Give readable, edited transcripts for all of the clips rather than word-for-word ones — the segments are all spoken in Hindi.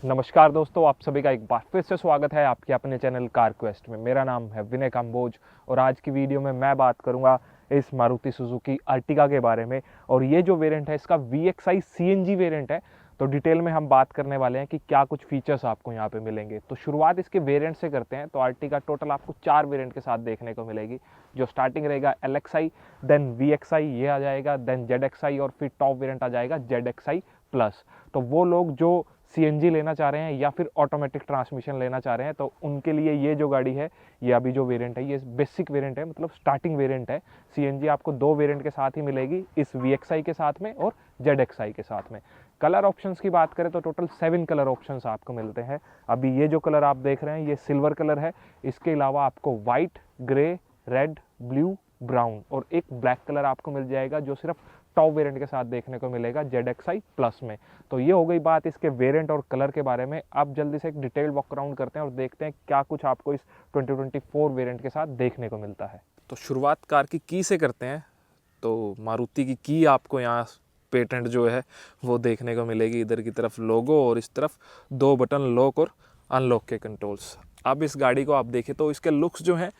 नमस्कार दोस्तों, आप सभी का एक बार फिर से स्वागत है आपके अपने चैनल कार क्वेस्ट में। मेरा नाम है विनय काम्बोज और आज की वीडियो में मैं बात करूंगा इस मारुति सुजुकी अर्टिगा के बारे में। और ये जो वेरिएंट है इसका VXI CNG वेरिएंट है, तो डिटेल में हम बात करने वाले हैं कि क्या कुछ फीचर्स आपको यहाँ पे मिलेंगे। तो शुरुआत इसके वेरिएंट से करते हैं। तो अर्टिगा टोटल आपको 4 वेरिएंट के साथ देखने को मिलेगी। जो स्टार्टिंग रहेगा LXI, देन VXI ये आ जाएगा, देन ZXI और फिर टॉप वेरिएंट आ जाएगा ZXI प्लस। तो वो लोग जो CNG लेना चाह रहे हैं या फिर ऑटोमेटिक ट्रांसमिशन लेना चाह रहे हैं तो उनके लिए ये जो गाड़ी है, ये अभी जो वेरिएंट है ये बेसिक वेरिएंट है, मतलब स्टार्टिंग वेरिएंट है। CNG आपको 2 वेरिएंट के साथ ही मिलेगी, इस VXI के साथ में और ZXI के साथ में। कलर ऑप्शंस की बात करें तो टोटल 7 कलर ऑप्शंस आपको मिलते हैं। अभी ये जो कलर आप देख रहे हैं ये सिल्वर कलर है। इसके अलावा आपको white, grey, red, blue, brown और एक ब्लैक कलर आपको मिल जाएगा जो सिर्फ टॉप वेरिएंट के साथ देखने को मिलेगा ZXI प्लस में। तो ये हो गई बात इसके वेरिएंट और कलर के बारे में। अब जल्दी से एक डिटेल वॉक अराउंड करते हैं और देखते हैं क्या कुछ आपको इस 2024 वेरिएंट के साथ देखने को मिलता है। तो शुरुआत कार की से करते हैं। तो मारुति की आपको यहाँ पेटेंट जो है वो देखने को मिलेगी। इधर की तरफ लोगो और इस तरफ 2 बटन लॉक और अनलॉक के कंट्रोल्स। अब इस गाड़ी को आप देखें तो इसके लुक्स जो हैं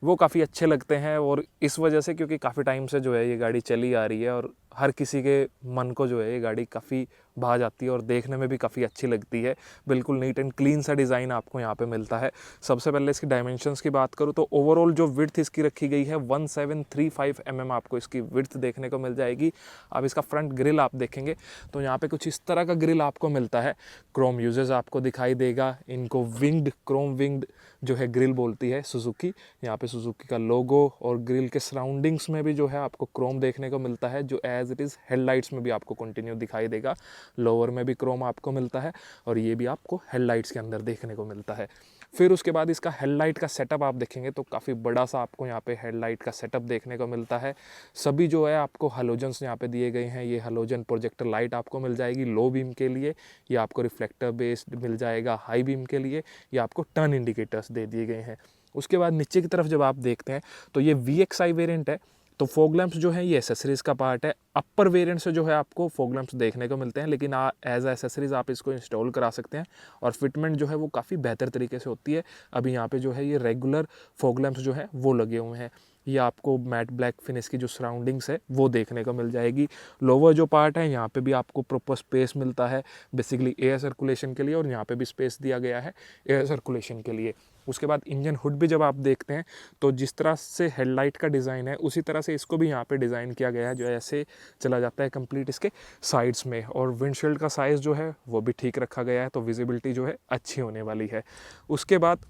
वो काफ़ी अच्छे लगते हैं, और इस वजह से क्योंकि काफ़ी टाइम से जो है ये गाड़ी चली आ रही है और हर किसी के मन को जो है ये गाड़ी काफ़ी भा जाती है और देखने में भी काफ़ी अच्छी लगती है। बिल्कुल नीट एंड क्लीन सा डिज़ाइन आपको यहाँ पे मिलता है। सबसे पहले इसकी डायमेंशंस की बात करूँ तो ओवरऑल जो विड्थ इसकी रखी गई है 1735 mm आपको इसकी विड्थ देखने को मिल जाएगी। अब इसका फ्रंट ग्रिल आप देखेंगे तो यहाँ पे कुछ इस तरह का ग्रिल आपको मिलता है। क्रोम यूजेस आपको दिखाई देगा। इनको विंग्ड, क्रोम विंग्ड जो है ग्रिल बोलती है सुजुकी। यहाँ पे सुजुकी का लोगो और ग्रिल के सराउंडिंग्स में भी जो है आपको क्रोम देखने को मिलता है, जो एज इट इज़ हेडलाइट्स में भी आपको कंटिन्यू दिखाई देगा। लोअर में भी क्रोम आपको मिलता है और ये भी आपको हेडलाइट्स के अंदर देखने को मिलता है। फिर उसके बाद इसका हेडलाइट का सेटअप आप देखेंगे तो काफ़ी बड़ा सा आपको यहाँ पे हेडलाइट का सेटअप देखने को मिलता है। सभी जो है आपको हलोजन्स यहाँ पे दिए गए हैं। ये हलोजन प्रोजेक्टर लाइट आपको मिल जाएगी लो बीम के लिए, ये आपको रिफ्लेक्टर बेस्ड मिल जाएगा हाई बीम के लिए, ये आपको टर्न इंडिकेटर्स दे दिए गए हैं। उसके बाद नीचे की तरफ जब आप देखते हैं तो ये VXI वेरिएंट है, तो फॉग लैंप्स जो है ये एसेसरीज का पार्ट है। अपर वेरिएंट से जो है आपको फॉग लैंप्स देखने को मिलते हैं, लेकिन एज एसेसरीज आप इसको इंस्टॉल करा सकते हैं और फिटमेंट जो है वो काफ़ी बेहतर तरीके से होती है। अभी यहाँ पे जो है ये रेगुलर फॉग लैंप्स जो है वो लगे हुए हैं। ये आपको मैट ब्लैक फिनिश की जो सराउंडिंग्स है वो देखने को मिल जाएगी। लोअर जो पार्ट है यहाँ पे भी आपको प्रॉपर स्पेस मिलता है बेसिकली एयर सर्कुलेशन के लिए, और यहाँ पे भी स्पेस दिया गया है एयर सर्कुलेशन के लिए। उसके बाद इंजन हुड भी जब आप देखते हैं तो जिस तरह से हेडलाइट का डिज़ाइन है उसी तरह से इसको भी यहाँ पे डिज़ाइन किया गया है, जो ऐसे चला जाता है कंप्लीट इसके साइड्स में। और विंडशील्ड का साइज़ जो है वो भी ठीक रखा गया है, तो विजिबिलिटी जो है अच्छी होने वाली है। उसके बाद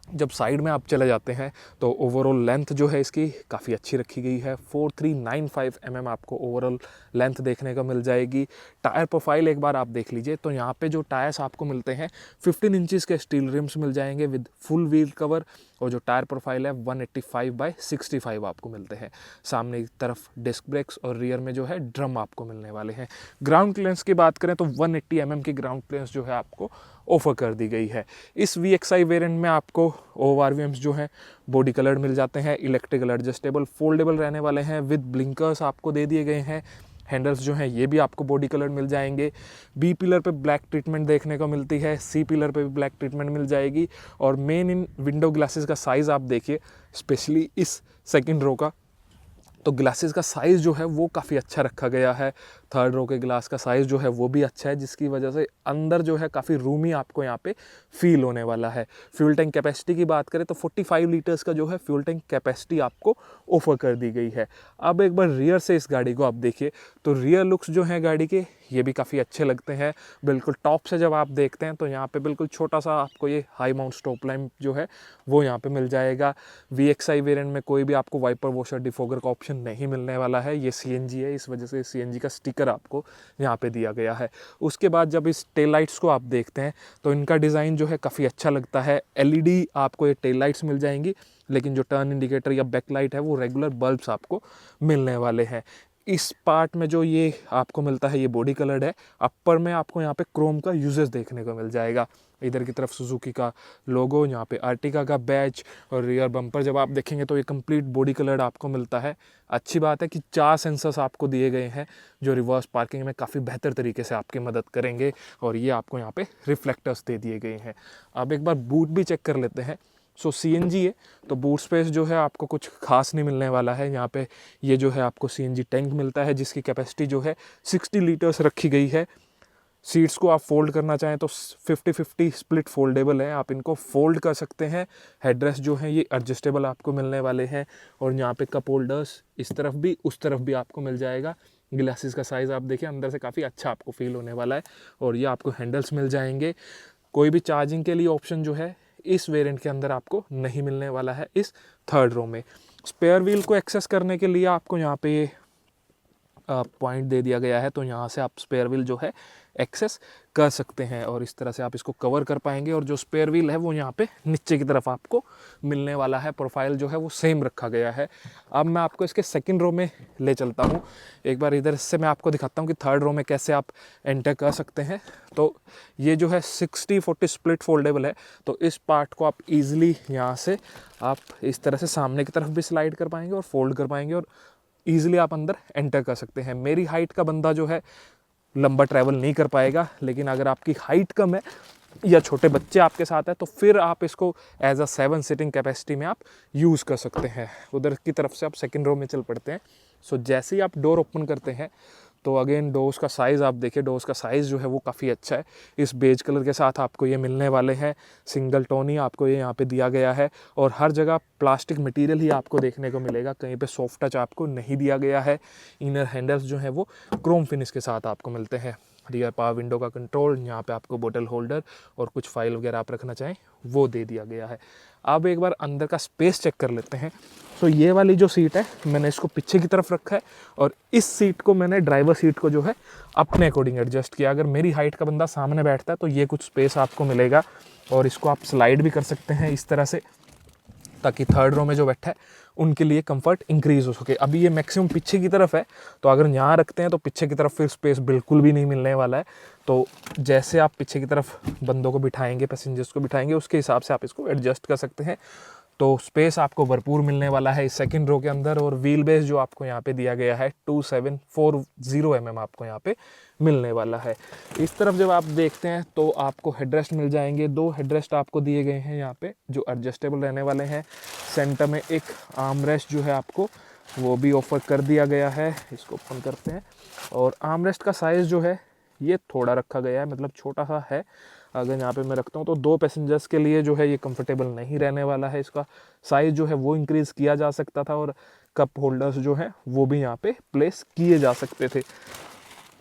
जब साइड में आप चले जाते हैं तो ओवरऑल लेंथ जो है इसकी काफ़ी अच्छी रखी गई है। 4395 mm आपको ओवरऑल लेंथ देखने को मिल जाएगी। टायर प्रोफाइल एक बार आप देख लीजिए तो यहाँ पे जो टायर्स आपको मिलते हैं 15 इंचज़ के स्टील रिम्स मिल जाएंगे विद फुल व्हील कवर, और जो टायर प्रोफाइल है 185/65 आपको मिलते हैं। सामने की तरफ डिस्क ब्रेक्स और रियर में जो है ड्रम आपको मिलने वाले हैं। ग्राउंड क्लियरेंस की बात करें तो 180 mm की ग्राउंड क्लियरेंस जो है आपको ऑफर कर दी गई है। इस VXI वेरिएंट में आपको ORVMs जो हैं बॉडी कलर्ड मिल जाते हैं, इलेक्ट्रिकल एडजस्टेबल फोल्डेबल रहने वाले हैं विद ब्लिंकर्स आपको दे दिए गए हैं। हैंडल्स जो हैं ये भी आपको बॉडी कलर मिल जाएंगे। B पिलर पे ब्लैक ट्रीटमेंट देखने को मिलती है, C पिलर पे भी ब्लैक ट्रीटमेंट मिल जाएगी। और मेन इन विंडो ग्लासेस का साइज़ आप देखिए, स्पेशली इस सेकंड रो का, तो ग्लासेस का साइज़ जो है वो काफ़ी अच्छा रखा गया है। थर्ड रो के ग्लास का साइज़ जो है वो भी अच्छा है, जिसकी वजह से अंदर जो है काफ़ी रूमी आपको यहाँ पे फील होने वाला है। फ्यूल टैंक कैपेसिटी की बात करें तो 45 लीटर्स का जो है फ्यूल टैंक कैपेसिटी आपको ऑफर कर दी गई है। अब एक बार रियर से इस गाड़ी को आप देखिए तो रियर लुक्स जो हैं गाड़ी के ये भी काफ़ी अच्छे लगते हैं। बिल्कुल टॉप से जब आप देखते हैं तो यहाँ पे बिल्कुल छोटा सा आपको ये हाई माउंट स्टॉप लैंप जो है वो यहाँ पे मिल जाएगा। VXI वेरिएंट में कोई भी आपको वाइपर वॉशर डिफोगर का ऑप्शन नहीं मिलने वाला है। ये CNG है, इस वजह से CNG का स्टिकर आपको यहाँ पे दिया गया है। उसके बाद जब इस टेल लाइट्स को आप देखते हैं तो इनका डिज़ाइन जो है काफ़ी अच्छा लगता है। LED आपको ये टेल लाइट्स मिल जाएंगी, लेकिन जो टर्न इंडिकेटर या बैक लाइट है वो रेगुलर बल्ब्स आपको मिलने वाले हैं। इस पार्ट में जो ये आपको मिलता है ये बॉडी कलर्ड है। अपर में आपको यहाँ पे क्रोम का यूजेस देखने को मिल जाएगा। इधर की तरफ सुजुकी का लोगो, यहाँ पे अर्टिगा का बैच और रियर बम्पर जब आप देखेंगे तो ये कंप्लीट बॉडी कलर्ड आपको मिलता है। अच्छी बात है कि 4 सेंसर्स आपको दिए गए हैं जो रिवर्स पार्किंग में काफ़ी बेहतर तरीके से आपकी मदद करेंगे, और ये आपको यहाँ पे रिफ्लेक्टर्स दे दिए गए हैं। अब एक बार बूट भी चेक कर लेते हैं। सो सीएनजी है तो बूट स्पेस जो है आपको कुछ खास नहीं मिलने वाला है। यहाँ पे ये जो है आपको सीएनजी टैंक मिलता है जिसकी कैपेसिटी जो है 60 लीटर्स रखी गई है। सीट्स को आप फोल्ड करना चाहें तो 50-50 स्प्लिट फोल्डेबल है, आप इनको फोल्ड कर सकते हैं। हेडरेस्ट जो है ये एडजस्टेबल आपको मिलने वाले हैं, और यहाँ पे कप होल्डर्स इस तरफ भी उस तरफ भी आपको मिल जाएगा। ग्लासेस का साइज़ आप देखिए अंदर से काफ़ी अच्छा आपको फील होने वाला है, और ये आपको हैंडल्स मिल जाएंगे। कोई भी चार्जिंग के लिए ऑप्शन जो है इस वेरिएंट के अंदर आपको नहीं मिलने वाला है इस थर्ड रो में। स्पेयर व्हील को एक्सेस करने के लिए आपको यहाँ पे पॉइंट दे दिया गया है, तो यहाँ से आप स्पेयर व्हील जो है एक्सेस कर सकते हैं, और इस तरह से आप इसको कवर कर पाएंगे। और जो स्पेयर व्हील है वो यहाँ पे नीचे की तरफ आपको मिलने वाला है। प्रोफाइल जो है वो सेम रखा गया है। अब मैं आपको इसके सेकंड रो में ले चलता हूँ। एक बार इधर से मैं आपको दिखाता हूँ कि थर्ड रो में कैसे आप एंटर कर सकते हैं। तो ये जो है 60-40 स्प्लिट फोल्डेबल है, तो इस पार्ट को आप ईजिली यहाँ से आप इस तरह से सामने की तरफ भी स्लाइड कर पाएंगे और फोल्ड कर पाएंगे, और ईजिली आप अंदर एंटर कर सकते हैं। मेरी हाइट का बंदा जो है लंबा ट्रैवल नहीं कर पाएगा, लेकिन अगर आपकी हाइट कम है या छोटे बच्चे आपके साथ है तो फिर आप इसको एज अ 7 सीटिंग कैपेसिटी में आप यूज़ कर सकते हैं। उधर की तरफ से आप सेकंड रो में चल पड़ते हैं। सो जैसे ही आप डोर ओपन करते हैं तो अगेन डोर्स का साइज़ आप देखिए, डोर्स का साइज़ जो है वो काफ़ी अच्छा है। इस बेज कलर के साथ आपको ये मिलने वाले हैं। सिंगल टोन ही आपको ये यहाँ पे दिया गया है, और हर जगह प्लास्टिक मटेरियल ही आपको देखने को मिलेगा, कहीं पे सॉफ्ट टच आपको नहीं दिया गया है। इनर हैंडल्स जो है वो क्रोम फिनिश के साथ आपको मिलते हैं। रियर पावर विंडो का कंट्रोल, यहाँ पे आपको बोतल होल्डर और कुछ फाइल वगैरह आप रखना चाहें वो दे दिया गया है। अब एक बार अंदर का स्पेस चेक कर लेते हैं। तो ये वाली जो सीट है मैंने इसको पीछे की तरफ रखा है, और इस सीट को मैंने ड्राइवर सीट को जो है अपने अकॉर्डिंग एडजस्ट किया। अगर मेरी हाइट का बंदा सामने बैठता है तो ये कुछ स्पेस आपको मिलेगा, और इसको आप स्लाइड भी कर सकते हैं इस तरह से, ताकि थर्ड रो में जो बैठा है उनके लिए कंफर्ट इंक्रीज हो सके। अभी ये मैक्सिमम पीछे की तरफ है, तो अगर यहाँ रखते हैं तो पीछे की तरफ फिर स्पेस बिल्कुल भी नहीं मिलने वाला है। तो जैसे आप पीछे की तरफ बंदों को बिठाएंगे, पैसेंजर्स को बिठाएंगे, उसके हिसाब से आप इसको एडजस्ट कर सकते हैं। तो स्पेस आपको भरपूर मिलने वाला है इस सेकंड रो के अंदर। और व्हील बेस जो आपको यहाँ पे दिया गया है 2740 mm आपको यहाँ पे मिलने वाला है। इस तरफ जब आप देखते हैं तो आपको हेडरेस्ट मिल जाएंगे। 2 हेडरेस्ट आपको दिए गए हैं यहाँ पे जो एडजस्टेबल रहने वाले हैं। सेंटर में एक आर्म रेस्ट जो है आपको वो भी ऑफर कर दिया गया है। इसको ओपन करते हैं, और आर्म रेस्ट का साइज़ जो है ये थोड़ा रखा गया है, मतलब छोटा सा है। अगर यहाँ पे मैं रखता हूँ तो 2 पैसेंजर्स के लिए जो है ये कंफर्टेबल नहीं रहने वाला है। इसका साइज़ जो है वो इंक्रीज़ किया जा सकता था, और कप होल्डर्स जो है वो भी यहाँ पे प्लेस किए जा सकते थे।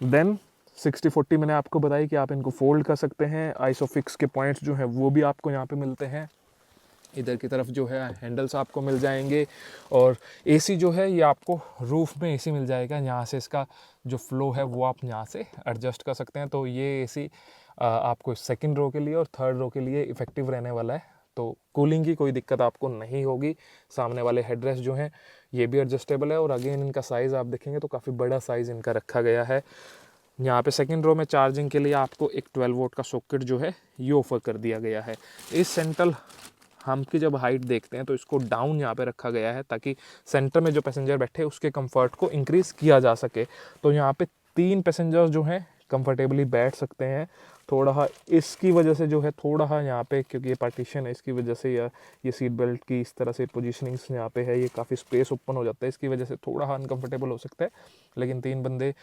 देन 60-40 मैंने आपको बताई कि आप इनको फोल्ड कर सकते हैं। आइसोफिक्स के पॉइंट्स जो हैं वो भी आपको यहाँ पे मिलते हैं। इधर की तरफ जो है हैंडल्स आपको मिल जाएंगे, और एसी जो है ये आपको रूफ में एसी मिल जाएगा। यहाँ से इसका जो फ्लो है वो आप यहाँ से एडजस्ट कर सकते हैं। तो ये एसी आपको सेकंड रो के लिए और थर्ड रो के लिए इफ़ेक्टिव रहने वाला है, तो कूलिंग की कोई दिक्कत आपको नहीं होगी। सामने वाले हेडरेस्ट जो हैं ये भी एडजस्टेबल है, और अगेन इनका साइज़ आप देखेंगे तो काफ़ी बड़ा साइज़ इनका रखा गया है। यहाँ पे सेकंड रो में चार्जिंग के लिए आपको एक 12 वोल्ट का सॉकेट जो है ये ऑफर कर दिया गया है। इस सेंट्रल हम की जब हाइट देखते हैं तो इसको डाउन यहाँ पे रखा गया है, ताकि सेंटर में जो पैसेंजर बैठे उसके कंफर्ट को इंक्रीज़ किया जा सके। तो यहाँ पे 3 पैसेंजर्स जो हैं कंफर्टेबली बैठ सकते हैं। थोड़ा इसकी वजह से जो है थोड़ा यहाँ पे, क्योंकि ये पार्टीशन है इसकी वजह से, या ये सीट बेल्ट की इस तरह से पोजीशनिंग्स यहाँ पे है, ये काफ़ी स्पेस ओपन हो जाता है, इसकी वजह से थोड़ा अनकंफर्टेबल हो सकता है। लेकिन 3 बंदे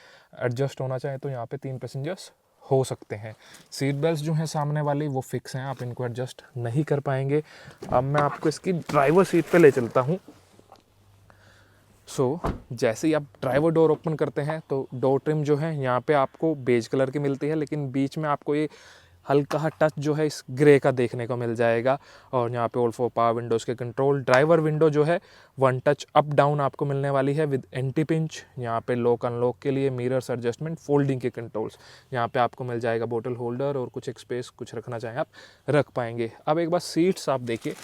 एडजस्ट होना चाहें तो यहाँ पे 3 पैसेंजर्स हो सकते हैं। सीट बेल्ट जो हैं सामने वाली वो फिक्स हैं, आप इनको एडजस्ट नहीं कर पाएंगे। अब मैं आपको इसकी ड्राइवर सीट पे ले चलता हूँ। जैसे ही आप ड्राइवर डोर ओपन करते हैं तो डोर ट्रिम जो है यहाँ पे आपको बेज कलर की मिलती है, लेकिन बीच में आपको ये हल्का टच जो है इस ग्रे का देखने को मिल जाएगा। और यहाँ पे ऑल 4 पावर विंडोज़ के कंट्रोल। ड्राइवर विंडो जो है 1 टच अप डाउन आपको मिलने वाली है विद एंटी पिंच। यहाँ पे लॉक अनलॉक के लिए मिरर्स एडजस्टमेंट, फोल्डिंग के कंट्रोल्स। यहाँ पे आपको मिल जाएगा बोतल होल्डर, और कुछ एक स्पेस कुछ रखना चाहें आप रख पाएंगे। अब एक बार सीट्स आप देखिए,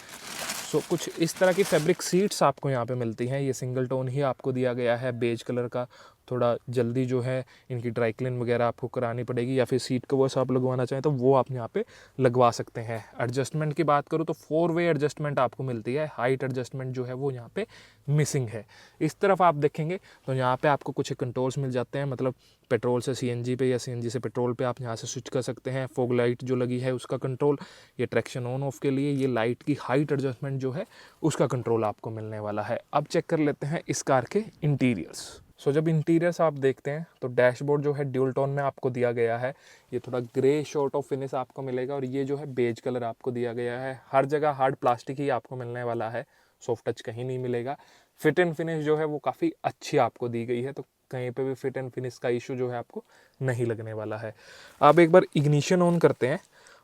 कुछ इस तरह की फैब्रिक सीट्स आपको यहाँ पे मिलती हैं। ये सिंगल टोन ही आपको दिया गया है बेज कलर का, थोड़ा जल्दी जो है इनकी ड्राई क्लीन वगैरह आपको करानी पड़ेगी, या फिर सीट कवर्स आप लगवाना चाहें तो वो आप यहाँ पे लगवा सकते हैं। एडजस्टमेंट की बात करूँ तो 4 वे एडजस्टमेंट आपको मिलती है, हाइट एडजस्टमेंट जो है वो यहाँ पे मिसिंग है। इस तरफ आप देखेंगे तो यहाँ पे आपको कुछ कंट्रोल्स मिल जाते हैं, मतलब पेट्रोल से सीएनजी पे या सीएनजी से पेट्रोल पे आप यहाँ से स्विच कर सकते हैं। फॉग लाइट जो लगी है उसका कंट्रोल, ये ट्रैक्शन ऑन ऑफ के लिए, ये लाइट की हाइट एडजस्टमेंट जो है उसका कंट्रोल आपको मिलने वाला है। अब चेक कर लेते हैं इस कार के इंटीरियर्स। सो जब इंटीरियर्स आप देखते हैं तो डैशबोर्ड जो है ड्यूल टोन में आपको दिया गया है, ये थोड़ा ग्रे शॉर्ट ऑफ फिनिश आपको मिलेगा, और ये जो है बेज कलर आपको दिया गया है। हर जगह हार्ड प्लास्टिक ही आपको मिलने वाला है, सॉफ्ट टच कहीं नहीं मिलेगा। फिट एंड फिनिश जो है वो काफ़ी अच्छी आपको दी गई है, तो कहीं पे भी फिट एंड फिनिश का इशू जो है आपको नहीं लगने वाला है। आप एक बार इग्निशन ऑन करते हैं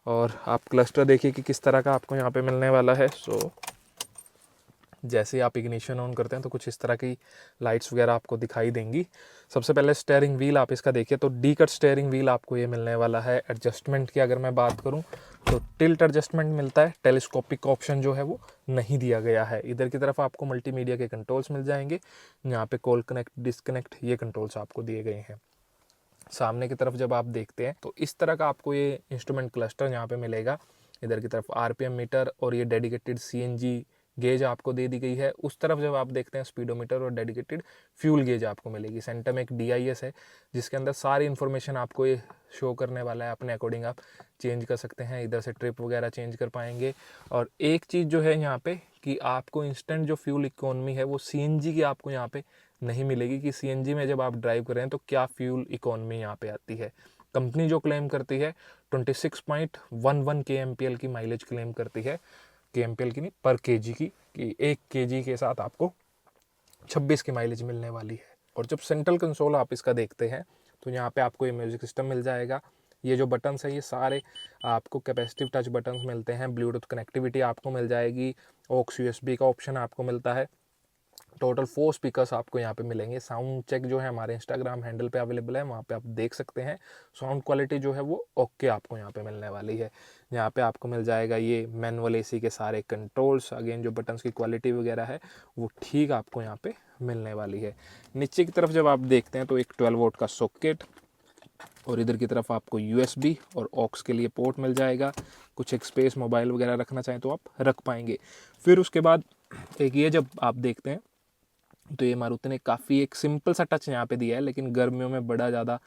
और आप क्लस्टर देखिए कि किस तरह का आपको यहाँ पे मिलने वाला है। सो जैसे आप इग्निशन ऑन करते हैं तो कुछ इस तरह की लाइट्स वगैरह आपको दिखाई देंगी। सबसे पहले स्टीयरिंग व्हील आप इसका देखिए तो डी कट स्टीयरिंग व्हील आपको ये मिलने वाला है। एडजस्टमेंट की अगर मैं बात करूं तो टिल्ट एडजस्टमेंट मिलता है, टेलीस्कोपिक ऑप्शन जो है वो नहीं दिया गया है। इधर की तरफ आपको मल्टीमीडिया के कंट्रोल्स मिल जाएंगे, यहाँ पे कॉल कनेक्ट, डिस्कनेक्ट, ये कंट्रोल्स आपको दिए गए हैं। सामने की तरफ जब आप देखते हैं तो इस तरह का आपको ये इंस्ट्रूमेंट क्लस्टर यहाँ पे मिलेगा। इधर की तरफ आरपीएम मीटर और ये डेडिकेटेड सीएनजी गेज आपको दे दी गई है। उस तरफ जब आप देखते हैं स्पीडोमीटर और डेडिकेटेड फ्यूल गेज आपको मिलेगी। सेंटर में एक DIS है जिसके अंदर सारी इन्फॉर्मेशन आपको ये शो करने वाला है, अपने अकॉर्डिंग आप चेंज कर सकते हैं, इधर से ट्रिप वगैरह चेंज कर पाएंगे। और एक चीज़ जो है यहाँ पे कि आपको इंस्टेंट जो फ्यूल इकोनॉमी है वो CNG की आपको यहाँ पे नहीं मिलेगी, कि CNG में जब आप ड्राइव करें तो क्या फ्यूल इकोनॉमी यहाँ पे आती है। कंपनी जो क्लेम करती है 26.11 kmpl की माइलेज क्लेम करती है, kmpl की नहीं पर kg की, कि 1 kg के साथ आपको 26 की माइलेज मिलने वाली है। और जब सेंट्रल कंसोल आप इसका देखते हैं तो यहाँ पे आपको ये म्यूजिक सिस्टम मिल जाएगा। ये जो बटन्स हैं ये सारे आपको कैपेसिटिव टच बटन्स मिलते हैं। ब्लूटूथ कनेक्टिविटी आपको मिल जाएगी, ऑक्स USB का ऑप्शन आपको मिलता है। टोटल 4 स्पीकर्स आपको यहाँ पे मिलेंगे। साउंड चेक जो है हमारे इंस्टाग्राम हैंडल पे अवेलेबल है, वहाँ पे आप देख सकते हैं। साउंड क्वालिटी जो है वो ओके आपको यहाँ पे मिलने वाली है। यहाँ पे आपको मिल जाएगा ये मैनुअल AC के सारे कंट्रोल्स। अगेन जो बटन्स की क्वालिटी वगैरह है वो ठीक आपको यहाँ पे मिलने वाली है। नीचे की तरफ जब आप देखते हैं तो एक 12 वोल्ट का सॉकेट, और इधर की तरफ आपको USB और ऑक्स के लिए पोर्ट मिल जाएगा। कुछ एक स्पेस मोबाइल वगैरह रखना चाहें तो आप रख पाएंगे। फिर उसके बाद एक ये जब आप देखते हैं तो ये मारुति ने काफ़ी एक सिंपल सा टच यहाँ पे दिया है, लेकिन गर्मियों में बड़ा ज़्यादा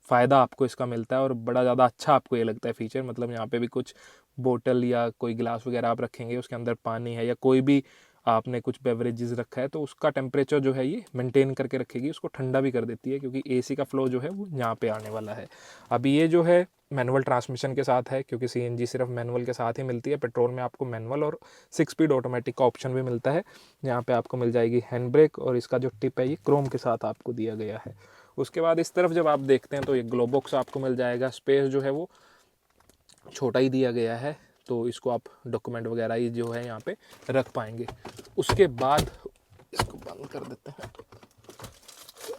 फ़ायदा आपको इसका मिलता है और बड़ा ज़्यादा अच्छा आपको ये लगता है फीचर। मतलब यहाँ पे भी कुछ बोतल या कोई गिलास वगैरह आप रखेंगे, उसके अंदर पानी है या कोई भी आपने कुछ बेवरेजेस रखा है तो उसका टेम्परेचर जो है ये मेंटेन करके रखेगी, उसको ठंडा भी कर देती है, क्योंकि AC का फ्लो जो है वो यहाँ पे आने वाला है। अभी ये जो है मैनुअल ट्रांसमिशन के साथ है, क्योंकि CNG सिर्फ मैनुअल के साथ ही मिलती है। पेट्रोल में आपको मैनुअल और 6 स्पीड ऑटोमेटिक का ऑप्शन भी मिलता है। यहाँ पे आपको मिल जाएगी हैंड ब्रेक, और इसका जो टिप है ये क्रोम के साथ आपको दिया गया है। उसके बाद इस तरफ जब आप देखते हैं तो ये ग्लो बॉक्स आपको मिल जाएगा। स्पेस जो है वो छोटा ही दिया गया है, तो इसको आप डॉक्यूमेंट वगैरह ही जो है यहाँ पे रख पाएंगे। उसके बाद इसको बंद कर देते हैं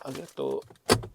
आगे, तो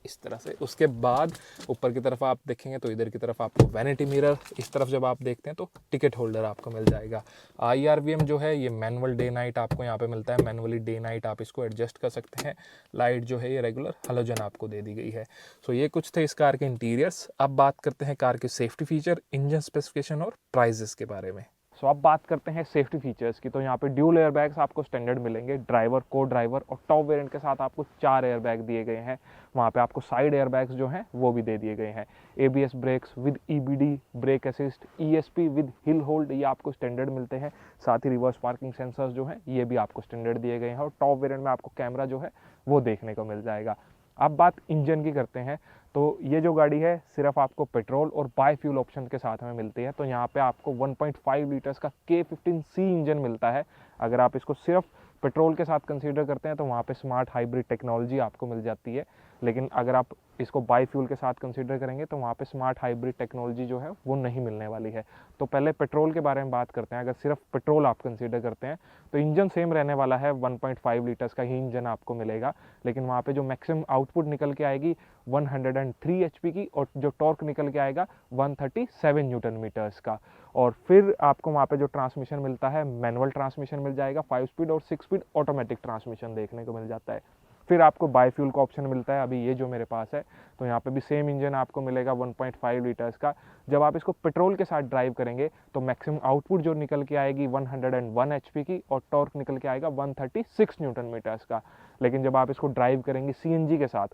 इस तरह से। उसके बाद ऊपर की तरफ आप देखेंगे तो इधर की तरफ आपको वैनिटी मिरर, इस तरफ जब आप देखते हैं तो टिकट होल्डर आपको मिल जाएगा। IRVM जो है ये मैनुअल डे नाइट आपको यहाँ पे मिलता है। मैनुअली डे नाइट आप इसको एडजस्ट कर सकते हैं। लाइट जो है ये रेगुलर हेलोजन आपको दे दी गई है। सो ये कुछ थे इस कार के इंटीरियर्स। अब बात करते हैं कार के सेफ्टी फीचर, इंजन स्पेसिफिकेशन और प्राइजेस के बारे में। सो अब बात करते हैं सेफ्टी फीचर्स की। तो यहाँ पे ड्यूल एयरबैग्स आपको स्टैंडर्ड मिलेंगे, ड्राइवर, को ड्राइवर और टॉप वेरिएंट के साथ आपको 4 एयरबैग दिए गए हैं। वहाँ पे आपको साइड एयरबैग्स जो हैं वो भी दे दिए गए हैं। ABS brakes with EBD, brake assist, ESP with hill hold, ये आपको स्टैंडर्ड मिलते हैं। साथ ही रिवर्स पार्किंग सेंसर्स जो हैं ये भी आपको स्टैंडर्ड दिए गए हैं, और टॉप वेरिएंट में आपको कैमरा जो है वो देखने को मिल जाएगा। अब बात इंजन की करते हैं, तो ये जो गाड़ी है सिर्फ आपको पेट्रोल और बाई फ्यूल ऑप्शन के साथ में मिलती है। तो यहाँ पे आपको 1.5 लीटर्स का K15C इंजन मिलता है। अगर आप इसको सिर्फ पेट्रोल के साथ कंसीडर करते हैं तो वहाँ पे स्मार्ट हाइब्रिड टेक्नोलॉजी आपको मिल जाती है, लेकिन अगर आप इसको बाई फ्यूल के साथ कंसीडर करेंगे तो वहाँ पे स्मार्ट हाइब्रिड टेक्नोलॉजी जो है वो नहीं मिलने वाली है। तो पहले पेट्रोल के बारे में बात करते हैं। अगर सिर्फ पेट्रोल आप कंसीडर करते हैं तो इंजन सेम रहने वाला है, 1.5 लीटर्स का ही इंजन आपको मिलेगा, लेकिन वहाँ पे जो मैक्सिमम आउटपुट निकल के आएगी 103 HP की, और जो टॉर्क निकल के आएगा 137 न्यूटन मीटर्स का। और फिर आपको वहाँ पे जो ट्रांसमिशन मिलता है मैनुअल ट्रांसमिशन मिल जाएगा 5 स्पीड, और 6 स्पीड ऑटोमेटिक ट्रांसमिशन देखने को मिल जाता है। फिर आपको बायोफ्यूल का ऑप्शन मिलता है, अभी ये जो मेरे पास है, तो यहाँ पे भी सेम इंजन आपको मिलेगा 1.5 लीटर्स का। जब आप इसको पेट्रोल के साथ ड्राइव करेंगे तो मैक्सिमम आउटपुट जो निकल के आएगी 101 एचपी की, और टॉर्क निकल के आएगा 136 न्यूटन मीटर्स का। लेकिन जब आप इसको ड्राइव करेंगे सीएनजी के साथ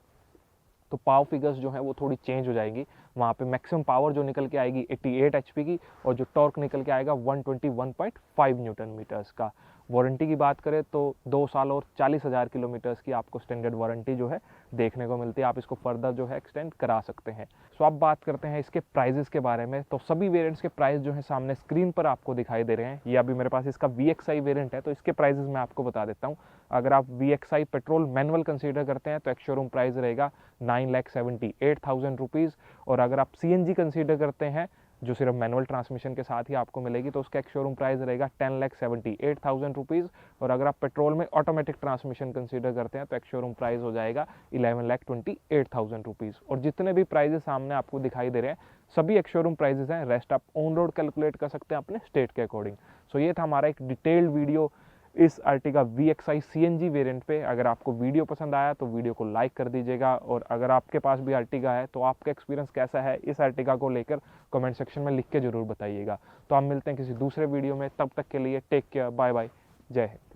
तो पावर फिगर्स जो है वो थोड़ी चेंज हो जाएगी। वहाँ पे मैक्सिमम पावर जो निकल के आएगी 88 एचपी की, और जो टॉर्क निकल के आएगा 121.5 न्यूटन मीटर्स का। वारंटी की बात करें तो 2 साल और 40,000 किलोमीटर्स की आपको स्टैंडर्ड वारंटी जो है देखने को मिलती है। आप इसको फर्दर जो है एक्सटेंड करा सकते हैं। सो अब बात करते हैं इसके प्राइजेस के बारे में। तो सभी वेरिएंट्स के प्राइस जो है सामने स्क्रीन पर आपको दिखाई दे रहे हैं। ये अभी मेरे पास इसका VXI वेरिएंट है, तो इसके प्राइजेस मैं आपको बता देता हूँ। अगर आप VXI पेट्रोल मैनुअल कंसीडर करते हैं तो एक शोरूम प्राइस रहेगा 9,78,000 रुपीज़, और अगर आप CNG कंसीडर करते हैं जो सिर्फ मैनुअल ट्रांसमिशन के साथ ही आपको मिलेगी तो उसका एक शोरूम प्राइस रहेगा 10,78,000 रुपीज़, और अगर आप पेट्रोल में ऑटोमेटिक ट्रांसमिशन कंसीडर करते हैं तो एक शोरूम प्राइस हो जाएगा 11,28,000 रुपीज़। और जितने भी प्राइजेस सामने आपको दिखाई दे रहे हैं सभी एक शोरूम प्राइजेस हैं, रेस्ट आप ऑन रोड कैलकुलेट कर सकते हैं अपने स्टेट के अकॉर्डिंग। सो ये था हमारा एक डिटेल्ड वीडियो इस अर्टिगा VXI CNG वेरिएंट पे। अगर आपको वीडियो पसंद आया तो वीडियो को लाइक कर दीजिएगा, और अगर आपके पास भी अर्टिगा है तो आपका एक्सपीरियंस कैसा है इस अर्टिगा को लेकर कमेंट सेक्शन में लिख के ज़रूर बताइएगा। तो हम मिलते हैं किसी दूसरे वीडियो में, तब तक के लिए टेक केयर, बाय बाय, जय हिंद।